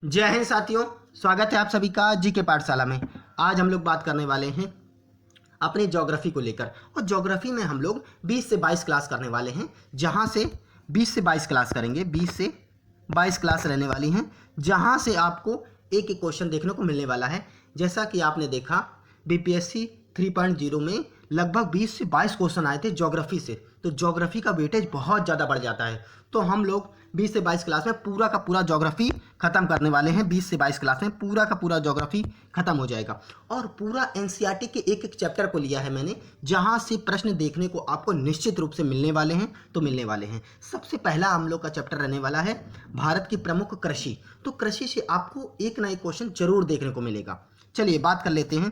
जय हिंद साथियों, स्वागत है आप सभी का जी के पाठशाला में। आज हम लोग बात करने वाले हैं अपनी ज्योग्राफी को लेकर। और ज्योग्राफी में हम लोग 20 से 22 क्लास करने वाले हैं, जहां से 20 से 22 क्लास करेंगे। 20 से 22 क्लास रहने वाली हैं, जहां से आपको एक एक क्वेश्चन देखने को मिलने वाला है। जैसा कि आपने देखा बीपीएससी 3.0 में लगभग 20 से 22 क्वेश्चन आए थे ज्योग्राफी से, तो ज्योग्राफी का वेटेज बहुत ज़्यादा बढ़ जाता है। तो हम लोग 20 से 22 क्लास में पूरा का पूरा ज्योग्राफी खत्म करने वाले हैं। 20 से 22 क्लास में पूरा का पूरा ज्योग्राफी खत्म हो जाएगा। और पूरा एनसीईआरटी के एक एक चैप्टर को लिया है मैंने, जहां से प्रश्न देखने को आपको निश्चित रूप से मिलने वाले हैं। तो मिलने वाले हैं, सबसे पहला हम लोग का चैप्टर रहने वाला है भारत की प्रमुख कृषि। तो कृषि से आपको एक ना एक क्वेश्चन जरूर देखने को मिलेगा। चलिए बात कर लेते हैं,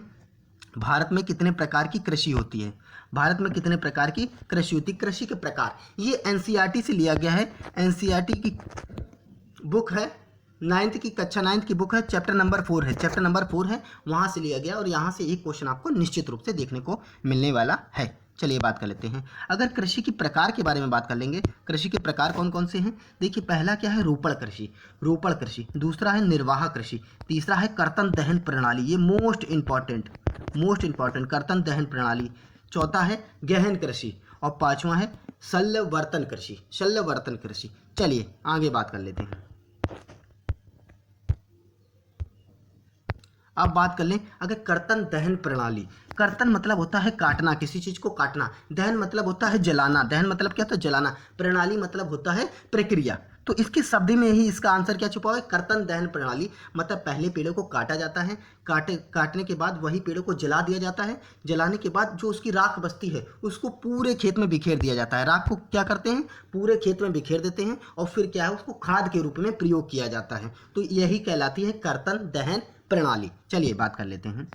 भारत में कितने प्रकार की कृषि होती है। भारत में कितने प्रकार की कृषि होती है, कृषि के प्रकार, ये एनसीईआरटी से लिया गया है। एनसीईआरटी की बुक है, 9th की कक्षा 9th की बुक है, चैप्टर नंबर 4 है, चैप्टर नंबर 4 है, वहाँ से लिया गया। और यहाँ से एक क्वेश्चन आपको निश्चित रूप से देखने को मिलने वाला है। चलिए बात कर लेते हैं। अगर कृषि की प्रकार के बारे में बात कर लेंगे, कृषि के प्रकार कौन कौन से हैं। देखिए, पहला क्या है, रोपण कृषि, रोपण कृषि। दूसरा है निर्वाह कृषि। तीसरा है कर्तन दहन प्रणाली, ये मोस्ट इंपॉर्टेंट कर्तन दहन प्रणाली। चौथा है गहन कृषि और पांचवा है शल्यवर्तन कृषि, शल्यवर्तन कृषि। चलिए आगे बात कर लेते हैं। अब बात कर लें अगर कर्तन दहन प्रणाली। कर्तन मतलब होता है काटना, किसी चीज को काटना। दहन मतलब होता है जलाना। दहन मतलब क्या होता है, जलाना। प्रणाली मतलब होता है प्रक्रिया। तो इसके शब्द में ही इसका आंसर क्या छुपा हुआ है, कर्तन दहन प्रणाली। मतलब पहले पेड़ों को काटा जाता है, काटने के बाद वही पेड़ों को जला दिया जाता है। जलाने के बाद जो उसकी राख बचती है उसको पूरे खेत में बिखेर दिया जाता है। राख को क्या करते हैं, पूरे खेत में बिखेर देते हैं और फिर क्या है, उसको खाद के रूप में प्रयोग किया जाता है। तो यही कहलाती है कर्तन दहन प्रणाली। चलिए बात कर लेते हैं,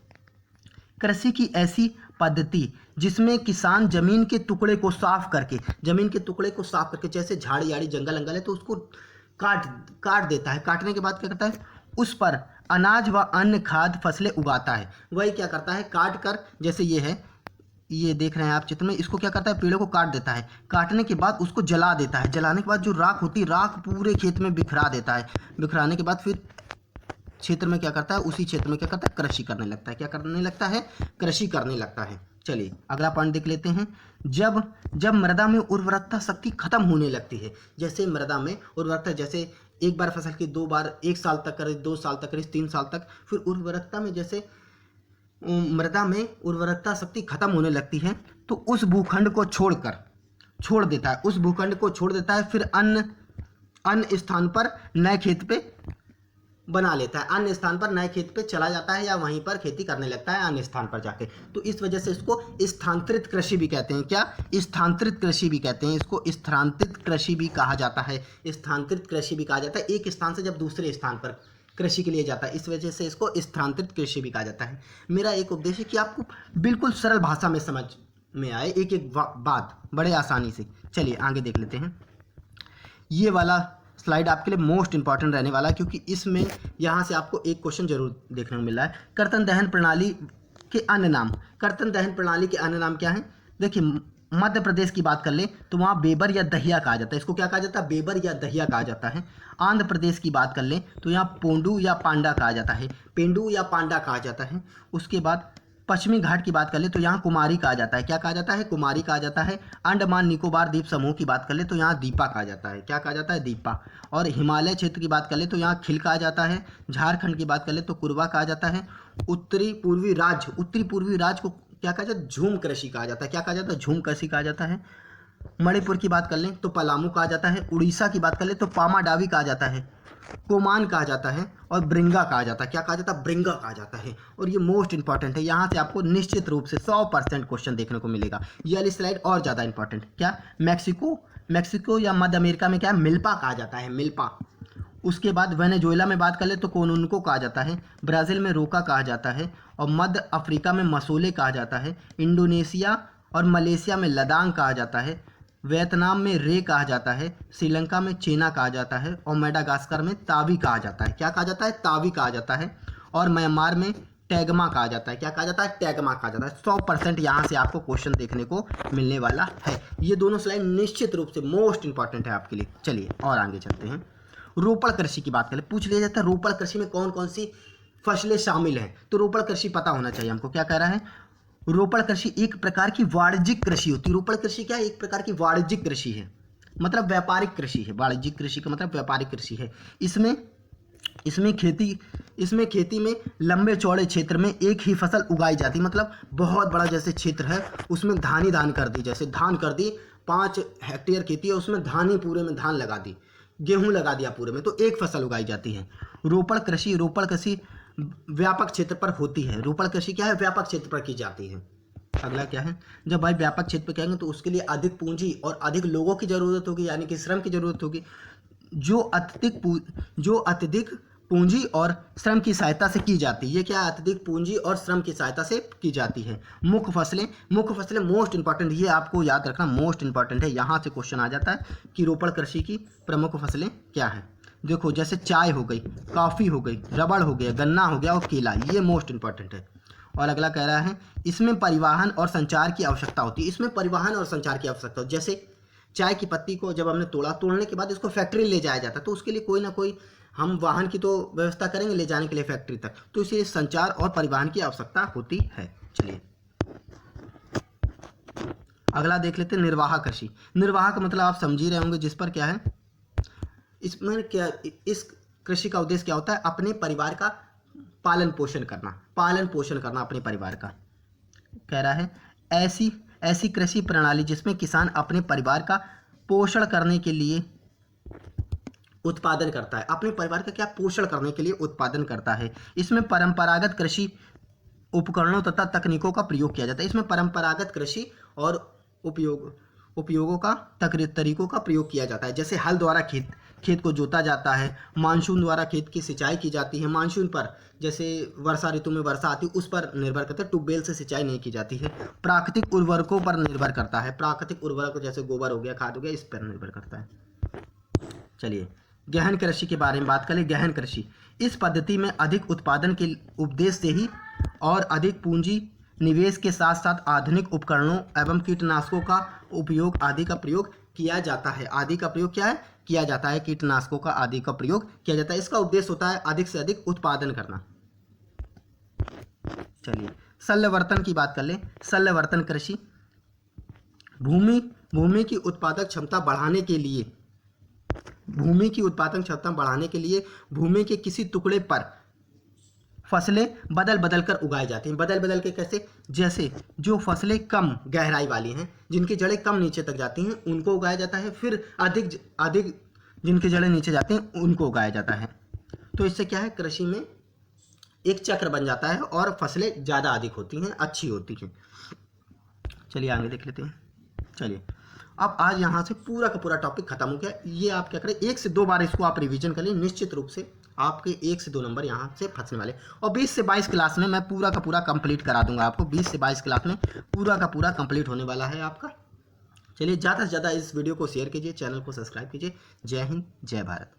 कृषि की ऐसी पद्धति जिसमें किसान जमीन के टुकड़े को साफ करके, जैसे झाड़ी आड़ी जंगल अंगल है तो उसको काट देता है। काटने के बाद क्या करता है, उस पर अनाज व अन्य खाद्य फसलें उगाता है। वही क्या करता है, काट कर, जैसे ये है, ये देख रहे हैं आप चित्र में, इसको क्या करता है, पेड़ों को काट देता है। काटने के बाद उसको जला देता है। जलाने के बाद जो राख होती है, राख पूरे खेत में बिखरा देता है। बिखराने के बाद फिर क्षेत्र में क्या करता है, उसी क्षेत्र में क्या करता है, कृषि करने लगता है। क्या करने लगता है, कृषि करने लगता है। चलिए अगला पॉइंट देख लेते हैं। जब मृदा में उर्वरकता शक्ति खत्म होने लगती है, जैसे मृदा में उर्वरकता, जैसे एक बार फसल की 2 बार, 1 साल तक करे, 2 साल तक करे, 3 साल तक, फिर उर्वरकता में जैसे मृदा में उर्वरकता शक्ति खत्म होने लगती है तो उस भूखंड को छोड़ देता है, उस भूखंड को छोड़ देता है। फिर अन्य स्थान पर नए खेत पे बना लेता है, अन्य स्थान पर नए खेत पे चला जाता है या वहीं पर खेती करने लगता है अन्य स्थान पर जाके। तो इस वजह से इसको स्थानांतरित कृषि भी कहते हैं। क्या, स्थानांतरित कृषि भी कहते हैं इसको, स्थानांतरित कृषि भी कहा जाता है। स्थानांतरित कृषि भी कहा जाता है, एक स्थान से जब दूसरे स्थान पर कृषि के लिए जाता है, इस वजह से इसको स्थानांतरित कृषि भी कहा जाता है। मेरा एक उद्देश्य कि आपको बिल्कुल सरल भाषा में समझ में आए एक एक बात बड़े आसानी से। चलिए आगे देख लेते हैं। ये वाला स्लाइड आपके लिए मोस्ट इंपॉर्टेंट रहने वाला है, क्योंकि इसमें यहाँ से आपको एक क्वेश्चन जरूर देखने को मिल रहा है। कर्तन दहन प्रणाली के अन्य नाम। कर्तन दहन प्रणाली के अन्य नाम क्या है। देखिए, मध्य प्रदेश की बात कर ले तो वहाँ बेबर या दहिया कहा जाता है। इसको क्या कहा जाता है, बेबर या दहिया कहा जाता है। आंध्र प्रदेश की बात कर ले तो यहाँ पोंडू या पांडा कहा जाता है, पेंडू या पांडा कहा जाता है। उसके बाद पश्चिमी घाट की बात कर ले तो यहाँ कुमारी कहा जाता है। क्या कहा जाता है, कुमारी कहा जाता है। अंडमान निकोबार द्वीप समूह की बात कर ले तो यहाँ दीपा कहा जाता है। क्या कहा जाता है, दीपा। और हिमालय क्षेत्र की बात कर ले तो यहाँ खिल कहा जाता है। झारखंड की बात कर ले तो कुरवा कहा जाता है। उत्तरी पूर्वी राज्य को क्या कहा जाता है, झूम कृषि कहा जाता है। क्या कहा जाता है, झूम कृषि कहा जाता है। मणिपुर की बात कर लें तो पलामू कहा जाता है। उड़ीसा की बात कर ले तो पामाडावी कहा जाता है, कोमान कहा जाता है और ब्रिंगा कहा जाता है। क्या कहा जाता है, ब्रिंगा कहा जाता है। और ये मोस्ट इंपॉर्टेंट है, यहाँ से आपको निश्चित रूप से 100% क्वेश्चन देखने को मिलेगा। ये वाली स्लाइड और ज़्यादा इंपॉर्टेंट। क्या, मैक्सिको या मध्य अमेरिका में क्या है, मिल्पा कहा जाता है, मिल्पा। उसके बाद वेनेजुएला में बात कर ले तो कोनुनको कहा जाता है। ब्राज़ील में रोका कहा जाता है और मध्य अफ्रीका में मसोले कहा जाता है। इंडोनेशिया और मलेशिया में लदांग कहा जाता है। वियतनाम में रे कहा जाता है। श्रीलंका में चेना कहा जाता है और मेडागास्कर में तावी कहा जाता है। क्या कहा जाता है, तावी कहा जाता है। और म्यांमार में टैगमा कहा जाता है। क्या कहा जाता है, टैगमा कहा जाता है। 100% यहाँ से आपको क्वेश्चन देखने को मिलने वाला है। ये दोनों स्लाइड निश्चित रूप से मोस्ट इंपॉर्टेंट है आपके लिए। चलिए और आगे चलते हैं। रोपण कृषि की बात करें, पूछ लिया जाता है रोपण कृषि में कौन कौन सी फसलें शामिल हैं, तो रोपण कृषि पता होना चाहिए हमको। क्या कह रहा है, रोपण कृषि एक प्रकार की वाणिज्यिक कृषि होती है। रोपण कृषि क्या है, एक प्रकार की वाणिज्यिक कृषि है, मतलब व्यापारिक कृषि है। वाणिज्यिक कृषि का मतलब व्यापारिक कृषि है। इसमें खेती में लंबे चौड़े क्षेत्र में एक ही फसल उगाई जाती है, मतलब बहुत बड़ा जैसे क्षेत्र है उसमें धान ही धान कर दी, जैसे धान कर दी, 5 हेक्टेयर खेती है उसमें धान ही पूरे में धान लगा दी, गेहूं लगा दिया पूरे में, तो एक फसल उगाई जाती है। रोपण कृषि व्यापक क्षेत्र पर होती है। रोपण कृषि क्या है, व्यापक क्षेत्र पर की जाती है। अगला क्या है, जब भाई व्यापक क्षेत्र पर कहेंगे तो उसके लिए अधिक पूंजी और अधिक लोगों की जरूरत होगी, यानी कि श्रम की जरूरत होगी, जो अत्यधिक पूंजी और श्रम की सहायता से की जाती है। ये क्या है, अत्यधिक पूंजी और श्रम की सहायता से की जाती है। मुख्य फसलें मोस्ट इंपॉर्टेंट, ये आपको याद रखना मोस्ट इंपॉर्टेंट है। यहाँ से क्वेश्चन आ जाता है कि रोपण कृषि की प्रमुख फसलें क्या है। देखो जैसे चाय हो गई, कॉफ़ी हो गई, रबड़ हो गया, गन्ना हो गया और केला, ये मोस्ट इंपॉर्टेंट है। और अगला कह रहा है इसमें परिवहन और संचार की आवश्यकता होती है। इसमें परिवहन और संचार की आवश्यकता होती है। जैसे चाय की पत्ती को जब हमने तोड़ने के बाद इसको फैक्ट्री ले जाया जाता है, तो उसके लिए कोई ना कोई हम वाहन की तो व्यवस्था करेंगे ले जाने के लिए फैक्ट्री तक, तो इसलिए संचार और परिवहन की आवश्यकता होती है। चलिए अगला देख लेते हैं, निर्वाह कृषि। निर्वाह का मतलब आप समझ ही रहे होंगे, जिस पर क्या है, इस कृषि का उद्देश्य क्या होता है, अपने परिवार का पालन पोषण करना अपने परिवार का। कह रहा है ऐसी कृषि प्रणाली जिसमें किसान अपने परिवार का पोषण करने के लिए उत्पादन करता है, अपने परिवार का क्या पोषण करने के लिए उत्पादन करता है। इसमें परंपरागत कृषि उपकरणों तथा तकनीकों का प्रयोग किया जाता है। इसमें परंपरागत कृषि और उपयोगों का तरीकों का प्रयोग किया जाता है। जैसे हल द्वारा खेत को जोता जाता है, मानसून द्वारा खेत की सिंचाई की जाती है। मानसून पर जैसे वर्षा ऋतु में वर्षा आती है उस पर निर्भर करता है, ट्यूबवेल से सिंचाई नहीं की जाती है। प्राकृतिक उर्वरकों पर निर्भर करता है, प्राकृतिक उर्वरक जैसे गोबर हो गया, खाद हो गया, इस पर निर्भर करता है। चलिए गहन कृषि के बारे में बात करें। गहन कृषि इस पद्धति में अधिक उत्पादन के उद्देश्य से ही और अधिक पूंजी निवेश के साथ साथ आधुनिक उपकरणों एवं कीटनाशकों का उपयोग आदि का प्रयोग किया जाता है। आदि का प्रयोग क्या है, किया जाता है, कीटनाशकों का आदि का प्रयोग किया जाता है। इसका उद्देश्य होता है अधिक से अधिक उत्पादन करना। चलिए शल्यवर्तन की बात कर लें। शल्यवर्तन कृषि भूमि की उत्पादक क्षमता बढ़ाने के लिए भूमि के किसी टुकड़े पर फसलें बदल बदल कर उगाई जाती हैं। बदल बदल के कैसे, जैसे जो फसलें कम गहराई वाली हैं, जिनकी जड़ें कम नीचे तक जाती हैं, उनको उगाया जाता है। फिर अधिक जिनकी जड़ें नीचे जाती हैं उनको उगाया जाता है। तो इससे क्या है, कृषि में एक चक्र बन जाता है और फसलें ज़्यादा अधिक होती हैं, अच्छी होती हैं। चलिए आगे देख लेते हैं। चलिए अब आज यहाँ से पूरा का पूरा टॉपिक खत्म हो गया। ये आप क्या करें, 1 से 2 बार इसको आप रिवीजन कर लें, निश्चित रूप से आपके 1 से 2 नंबर यहाँ से फंसने वाले। और 20 से 22 क्लास में मैं पूरा का पूरा कंप्लीट करा दूंगा आपको। 20 से 22 क्लास में पूरा का पूरा कंप्लीट होने वाला है आपका। चलिए ज़्यादा से ज़्यादा इस वीडियो को शेयर कीजिए, चैनल को सब्सक्राइब कीजिए। जय हिंद, जय भारत।